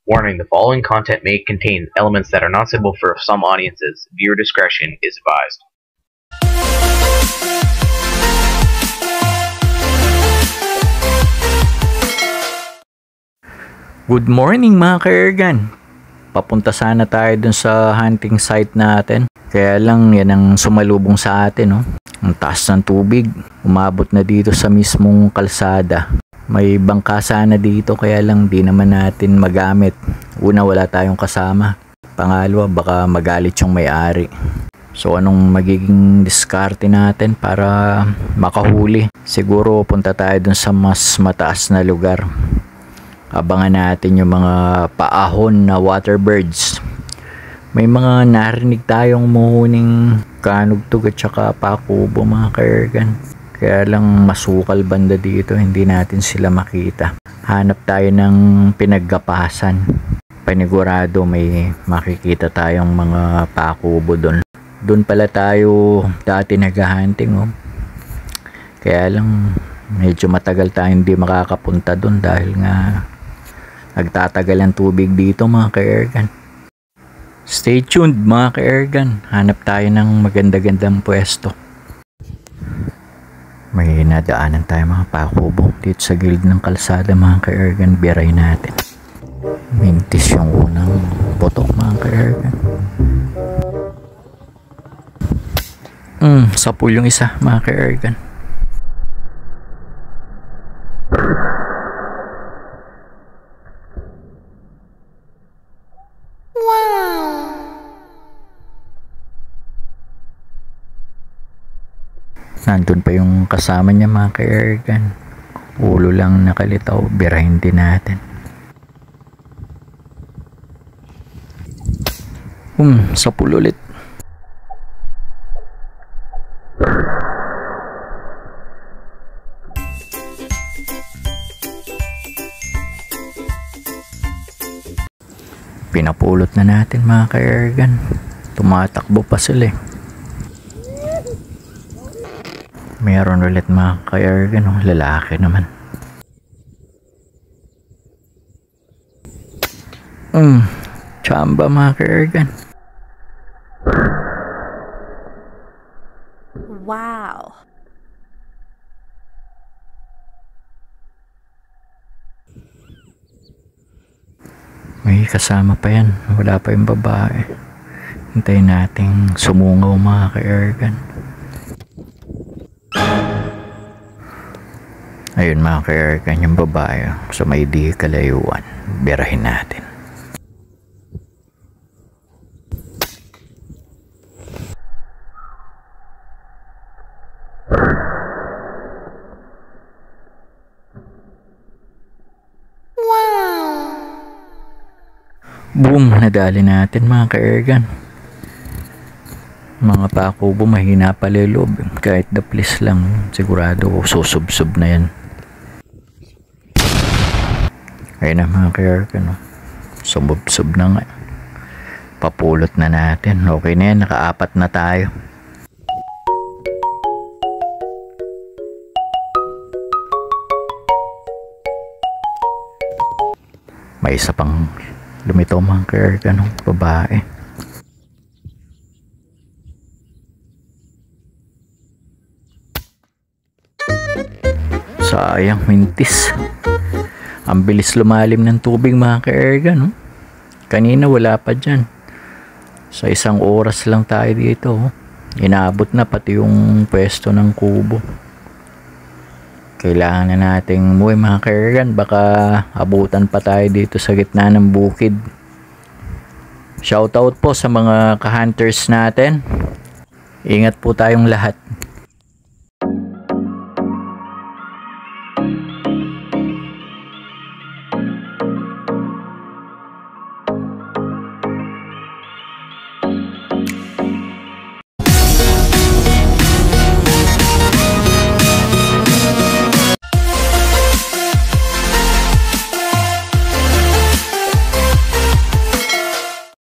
Warning, the following content may contain elements that are not suitable for some audiences. Viewer discretion is advised. Good morning mga ka-Airgun. Papunta sana tayo dun sa hunting site natin. Kaya lang yan ang sumalubong sa atin, no? Ang taas ng tubig. Umabot na dito sa mismong kalsada. May bangka sana dito kaya lang di naman natin magamit. Una, wala tayong kasama. Pangalawa, baka magalit yung may-ari. So anong magiging diskarte natin para makahuli? Siguro punta tayo dun sa mas mataas na lugar. Abangan natin yung mga paahon na water birds. May mga narinig tayong muhuning kanugtog at saka pakubo mga ka-Airgun. Kaya lang masukal banda dito, hindi natin sila makita. Hanap tayo ng pinaggapasan. Panigurado may makikita tayong mga pakubo doon. Doon pala tayo dati naghahunting, oh. Kaya lang medyo matagal tayo hindi makakapunta doon dahil nga nagtatagal ang tubig dito mga ka-Airgun. Stay tuned mga ka-Airgun. Hanap tayo ng maganda-gandang pwesto. May nadaanan tayo mga pakubo dito sa gilid ng kalsada mga ka-Airgun. Biray natin. Mintis yung unang putok mga ka-Airgun. Sapul yung isa mga ka-Airgun. Nandun pa yung kasama niya mga ka-Airgun. Ulo lang nakalitaw. Birahin din natin. Sapul ulit. Pinapulot na natin mga ka-Airgun. Tumatakbo pa sila eh. Meron ulit mga ka-Airgun, oh, lalaki naman. Chamba mga ka-Airgun. Wow. May kasama pa yan. Wala pa yung babae. Hintayin nating sumungaw mga ka-Airgun. Ayun mga ka-Airgun, yung babae sa may di kalayuan. Birahin natin. Boom! Nadali natin mga ka-Airgun. Mga pakubo, mahina pala yung loob. Kahit daplis lang, sigurado susubsob na yan. Ayun na mga ka-Airgun, no? Sumubsob na nga. Papulot na natin. Okay na yan, nakaapat na tayo. May isa pang lumitaw mga ka-Airgun, no? Babae. Sayang, mintis. Ang bilis lumalim ng tubig mga ka-Airgun, no? Kanina wala pa dyan. Sa isang oras lang tayo dito, oh. Inabot na pati yung pwesto ng kubo. Kailangan na nating umuwi mga ka-Airgun. Baka abutan pa tayo dito sa gitna ng bukid. Shoutout po sa mga ka-hunters natin. Ingat po tayong lahat.